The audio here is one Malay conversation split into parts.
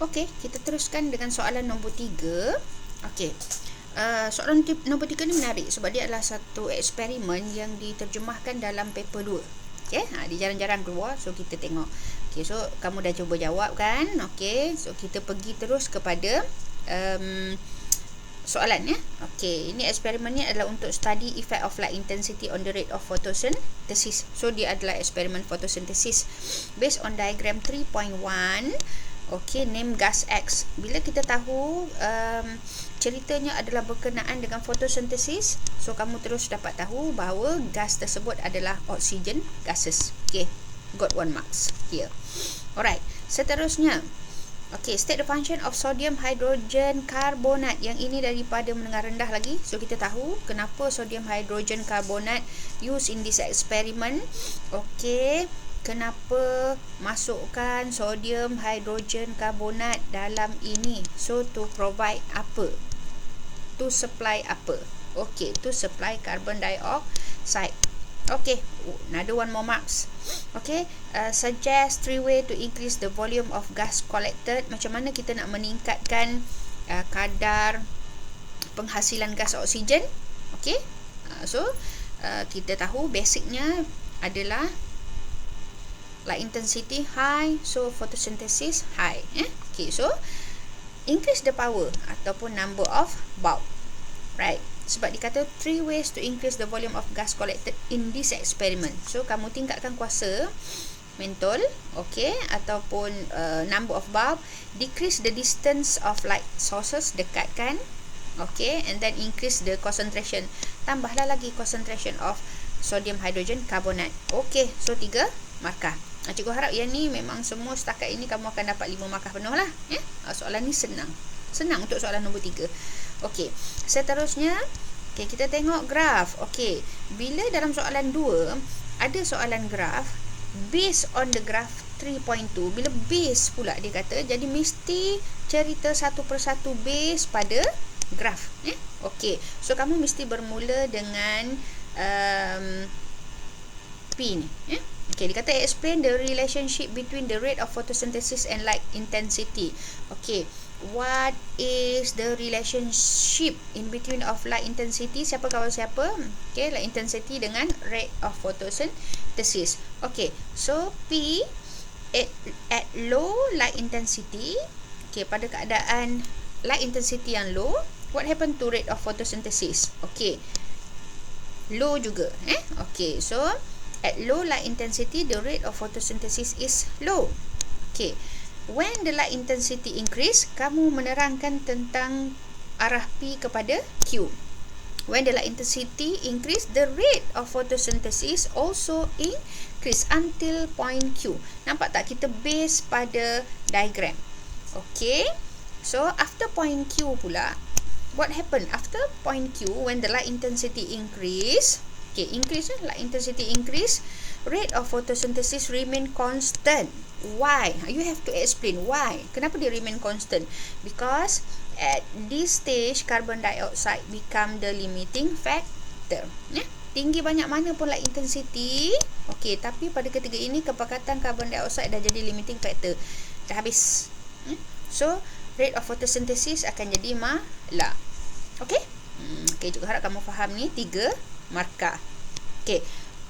Okey, kita teruskan dengan soalan nombor 3. Okey. Soalan nombor 3 ni menarik sebab dia adalah satu eksperimen yang diterjemahkan dalam paper 2. Okey, dia jarang-jarang keluar, so kita tengok. Okey, so kamu dah cuba jawab kan? Okey, so kita pergi terus kepada soalan ya. Okey, ini eksperimen ni adalah untuk study effect of light intensity on the rate of photosynthesis. So dia adalah eksperimen photosynthesis based on diagram 3.1. Okey, name gas X. Bila kita tahu ceritanya adalah berkenaan dengan fotosintesis, so kamu terus dapat tahu bahawa gas tersebut adalah oxygen gases. Okey, got 1 marks here. Alright, seterusnya. Okey, state the function of sodium hydrogen carbonate. Yang ini daripada menengah rendah lagi. So kita tahu kenapa sodium hydrogen carbonate used in this experiment. Okey, kenapa masukkan sodium hydrogen carbonate dalam ini? So to provide apa? To supply apa? Okey, to supply carbon dioxide. Okey, another 1 more marks. Okey, suggest 3 way to increase the volume of gas collected. Macam mana kita nak meningkatkan kadar penghasilan gas oksigen? Okey, so kita tahu basicnya adalah light intensity high, so photosynthesis high. Okay, so increase the power ataupun number of bulb, right? Sebab dikata 3 ways to increase the volume of gas collected in this experiment. So kamu tingkatkan kuasa mentol, okay, ataupun number of bulb, decrease the distance of light sources, dekatkan, okay, and then increase the concentration, tambahlah lagi concentration of sodium hydrogen carbonate. Okay, so 3 markah. Cikgu harap yang ni memang semua setakat ini kamu akan dapat 5 markah penuh lah. Soalan ni senang untuk soalan nombor 3. Okey, seterusnya kita tengok graf. Okey, bila dalam soalan 2 ada soalan graf, based on the graph 3.2, bila base pula dia kata, jadi mesti cerita satu persatu base pada graf. Okey, so kamu mesti bermula dengan P ni. Okay, dia kata explain the relationship between the rate of photosynthesis and light intensity. Okay, what is the relationship in between of light intensity? Siapa kawan siapa? Okay, light intensity dengan rate of photosynthesis. Okay, so P at low light intensity. Okay, pada keadaan light intensity yang low, what happen to rate of photosynthesis? Okay, low juga. Okay, so at low light intensity, the rate of photosynthesis is low. Okay, when the light intensity increase, kamu menerangkan tentang arah P kepada Q. When the light intensity increase, the rate of photosynthesis also increase until point Q. Nampak tak kita base pada diagram? Okay, so after point Q pula, what happen after point Q when the light intensity increase? Okay, increase, light intensity increase, rate of photosynthesis remain constant. Why? You have to explain why. Kenapa dia remain constant? Because at this stage, carbon dioxide become the limiting factor. Tinggi banyak mana pun light intensity, okay, tapi pada ketiga ini kepekatan carbon dioxide dah jadi limiting factor. Dah habis. So, rate of photosynthesis akan jadi malah. Okay? Okay, juga harap kamu faham ni 3 markah. Okay,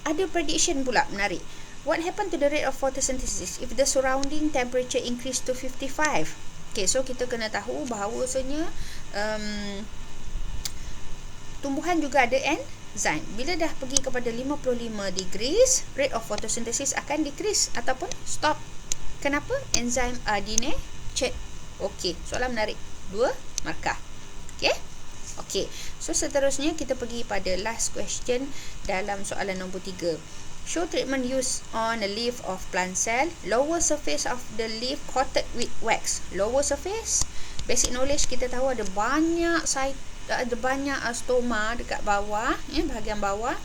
ada prediction pula menarik. What happened to the rate of photosynthesis if the surrounding temperature increase to 55? Okay, so kita kena tahu bahawasanya tumbuhan juga ada enzyme. Bila dah pergi kepada 55 degrees, rate of photosynthesis akan decrease ataupun stop. Kenapa? Enzyme are denatured. Okay, soalan menarik. 2 markah. Okay. Okay, so seterusnya kita pergi pada last question dalam soalan nombor 3. Show treatment used on a leaf of plant cell. Lower surface of the leaf coated with wax. Lower surface, basic knowledge kita tahu ada banyak stoma dekat bawah, bahagian bawah,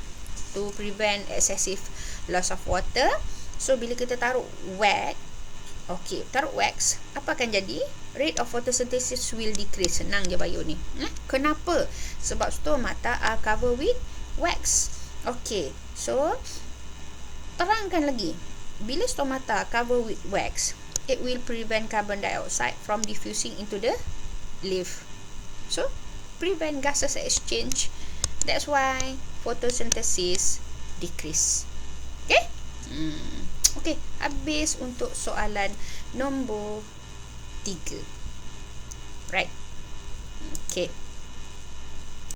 to prevent excessive loss of water. So bila kita taruh wax, okay, taruh wax, apa akan jadi? Rate of photosynthesis will decrease. Senang je bio ni. Kenapa? Sebab stomata are covered with wax. Okay, so terangkan lagi. Bila stomata cover with wax, it will prevent carbon dioxide from diffusing into the leaf. So, prevent gases exchange. That's why photosynthesis decrease. Okay? Okay, habis untuk soalan nombor 3. Right. Okay.